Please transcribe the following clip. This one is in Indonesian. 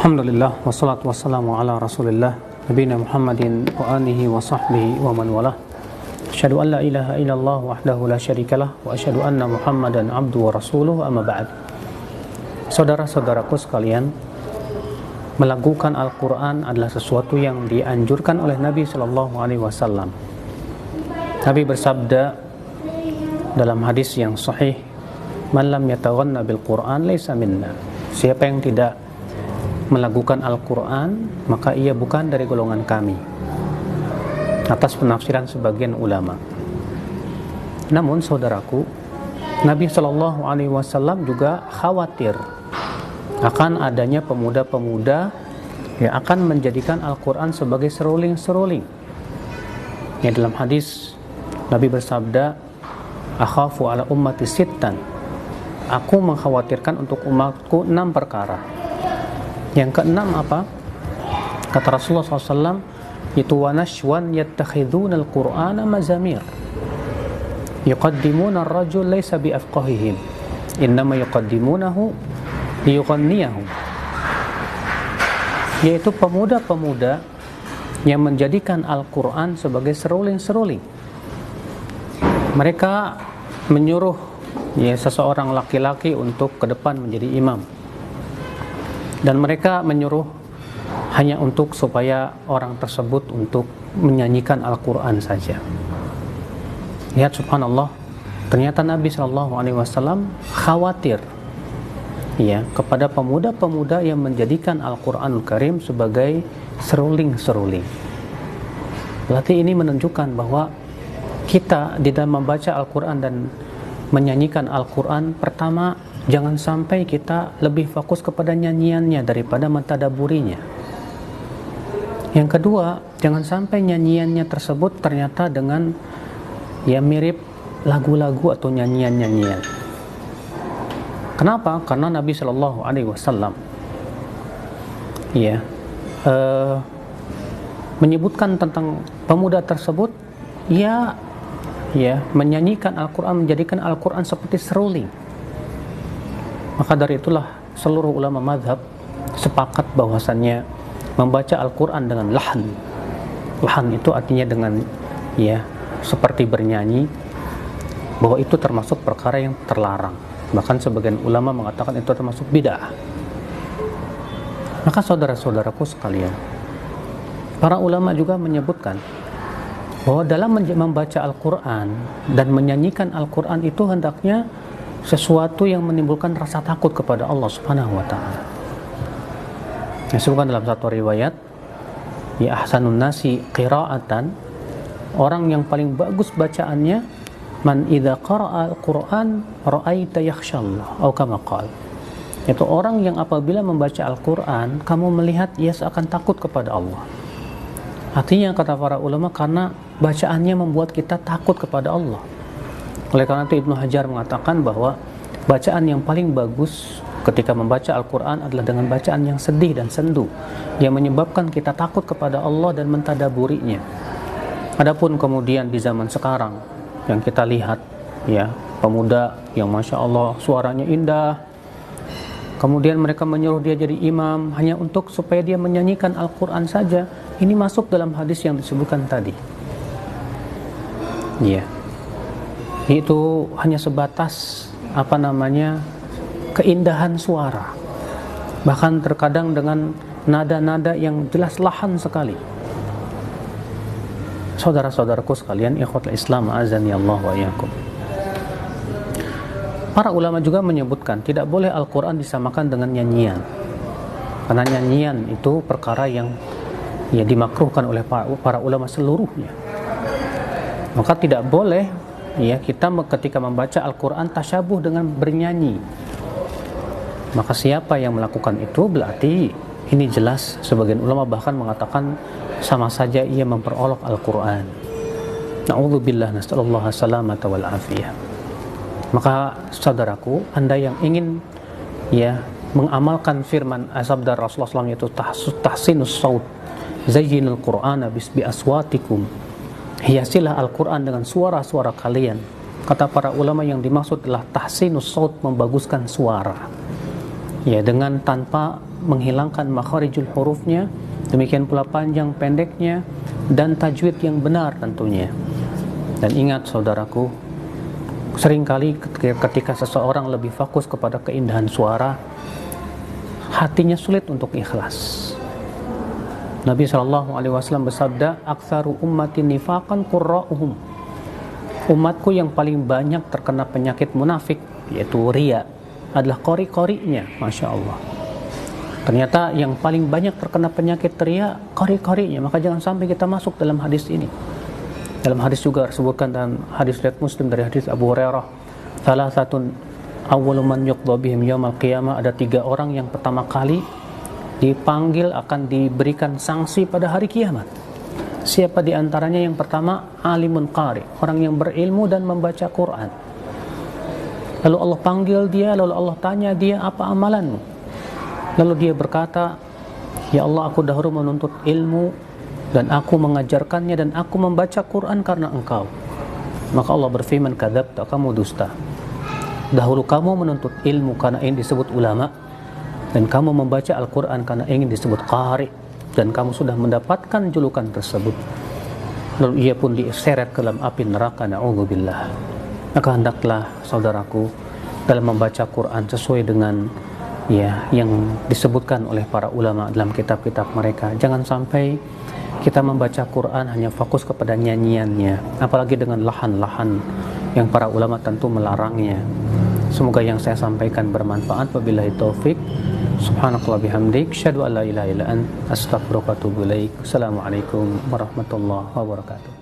Alhamdulillah wassalatu wassalamu ala Rasulillah nabiyina Muhammadin wa alihi wa sahbihi wa man walah. Asyhadu an la ilaha illallah wahdahu la syarikalah wa asyhadu anna Muhammadan abduhu wa rasuluhu amma ba'd. Saudara-saudaraku sekalian, melakukan Al-Qur'an adalah sesuatu yang dianjurkan oleh Nabi sallallahu alaihi wasallam. Nabi bersabda dalam hadis yang sahih, "Man lam yataghanna bil Qur'an laysa minna." Siapa yang tidak melakukan Al-Quran, maka ia bukan dari golongan kami, atas penafsiran sebagian ulama. Namun saudaraku, Nabi Shallallahu Alaihi Wasallam juga khawatir akan adanya pemuda-pemuda yang akan menjadikan Al-Quran sebagai seruling-seruling. Ya, dalam hadis Nabi bersabda, "Akhafu ala ummati sittan." Aku mengkhawatirkan untuk umatku 6 perkara. Yang keenam apa? Kata Rasulullah SAW, itu wanashwan yattakhidhuna al-Qur'ana mazamir yuqaddimuna ar-rajul laysa biafqahihim innama yuqaddimunahu liyughanniyahu. Yaitu pemuda-pemuda yang menjadikan Al-Quran sebagai seruling-seruling. Mereka menyuruh seseorang laki-laki untuk ke depan menjadi imam, dan mereka menyuruh hanya untuk supaya orang tersebut untuk menyanyikan Al-Quran saja. Lihat, subhanallah, ternyata Nabi SAW khawatir kepada pemuda-pemuda yang menjadikan Al-Quranul Karim sebagai seruling-seruling. Berarti ini menunjukkan bahwa kita di dalam membaca Al-Quran dan menyanyikan Al-Quran, pertama, jangan sampai kita lebih fokus kepada nyanyiannya daripada mentadaburinya. Yang kedua, jangan sampai nyanyiannya tersebut ternyata dengan mirip lagu-lagu atau nyanyian-nyanyian. Kenapa? Karena Nabi Shallallahu Alaihi Wasallam menyebutkan tentang pemuda tersebut, menyanyikan Al-Quran, menjadikan Al-Quran seperti seruling. Maka dari itulah seluruh ulama mazhab sepakat bahwasannya membaca Al-Quran dengan lahan itu artinya dengan seperti bernyanyi, bahwa itu termasuk perkara yang terlarang. Bahkan sebagian ulama mengatakan itu termasuk bid'ah. Maka saudara-saudaraku sekalian, para ulama juga menyebutkan bahwa dalam membaca Al-Quran dan menyanyikan Al-Quran itu hendaknya sesuatu yang menimbulkan rasa takut kepada Allah Subhanahu wa taala. Disebutkan dalam satu riwayat, ahsanun nasi qira'atan, orang yang paling bagus bacaannya, man idza qara'a al-Qur'an ra'aita yakhshallah atau kama qala. Itu orang yang apabila membaca Al-Qur'an, kamu melihat ia seakan takut kepada Allah. Artinya, kata para ulama, karena bacaannya membuat kita takut kepada Allah. Oleh karena itu Ibnu Hajar mengatakan bahwa bacaan yang paling bagus ketika membaca Al-Quran adalah dengan bacaan yang sedih dan sendu, yang menyebabkan kita takut kepada Allah dan mentadaburinya. Adapun kemudian di zaman sekarang yang kita lihat, pemuda yang Masya Allah suaranya indah, kemudian mereka menyuruh dia jadi imam hanya untuk supaya dia menyanyikan Al-Quran saja. Ini masuk dalam hadis yang disebutkan tadi. Itu hanya sebatas keindahan suara, bahkan terkadang dengan nada-nada yang jelas lahan sekali. Saudara-saudaraku sekalian, ikhwatul Islam, azani Allah wa iyyakum. Para ulama juga menyebutkan tidak boleh Al-Quran disamakan dengan nyanyian, karena nyanyian itu perkara yang dimakruhkan oleh para ulama seluruhnya. Maka tidak boleh kita ketika membaca Al-Quran tasyabuh dengan bernyanyi. Maka siapa yang melakukan itu, berarti ini jelas sebagian ulama bahkan mengatakan sama saja ia memperolok Al-Quran. Na'udzubillah, nas'alullah salamata wal afiyah. Maka saudaraku, Anda yang ingin mengamalkan firman sabda Rasulullah SAW, yaitu tahsinus saut, zayyinul Qur'ana bi aswatikum, hiasilah Al-Quran dengan suara-suara kalian. Kata para ulama yang dimaksud adalah tahsinus saut, membaguskan suara. ya, dengan tanpa menghilangkan makharijul hurufnya, demikian pula panjang pendeknya dan tajwid yang benar tentunya. Dan ingat saudaraku, seringkali ketika seseorang lebih fokus kepada keindahan suara, hatinya sulit untuk ikhlas. Nabi SAW bersabda, "Aktsaru ummati nifaqan qurra'uhum." Umatku yang paling banyak terkena penyakit munafik, yaitu riya, adalah qori-qorinya. Masya Allah. Ternyata yang paling banyak terkena penyakit riya, qori-qorinya. Maka jangan sampai kita masuk dalam hadis ini. Dalam hadis juga disebutkan dalam hadis riwayat Muslim dari hadis Abu Hurairah, "Salasatun awwalu man yuqda bihim yaumil qiyamah." Ada 3 orang yang pertama kali dipanggil akan diberikan sanksi pada hari kiamat. Siapa di antaranya? Yang pertama, alimun qari, orang yang berilmu dan membaca Quran. Lalu Allah panggil dia, lalu Allah tanya dia, apa amalanmu? Lalu dia berkata, ya Allah, aku dahulu menuntut ilmu dan aku mengajarkannya dan aku membaca Quran karena engkau. Maka Allah berfirman, kadzabta, kamu dusta. Dahulu kamu menuntut ilmu karena ingin disebut ulama, dan kamu membaca Al-Quran karena ingin disebut qari, dan kamu sudah mendapatkan julukan tersebut. Lalu ia pun diseret ke dalam api neraka, na'udzubillah. Maka hendaklah saudaraku dalam membaca Quran sesuai dengan yang disebutkan oleh para ulama dalam kitab-kitab mereka. Jangan sampai kita membaca Quran hanya fokus kepada nyanyiannya, apalagi dengan lahan-lahan yang para ulama tentu melarangnya. Semoga yang saya sampaikan bermanfaat. Wabillahi taufik. Subhanakallah bihamdik, asyhadu an la ilaha illa anta, astaghfiruka wa atubu ilaik. Assalamualaikum warahmatullahi wabarakatuh.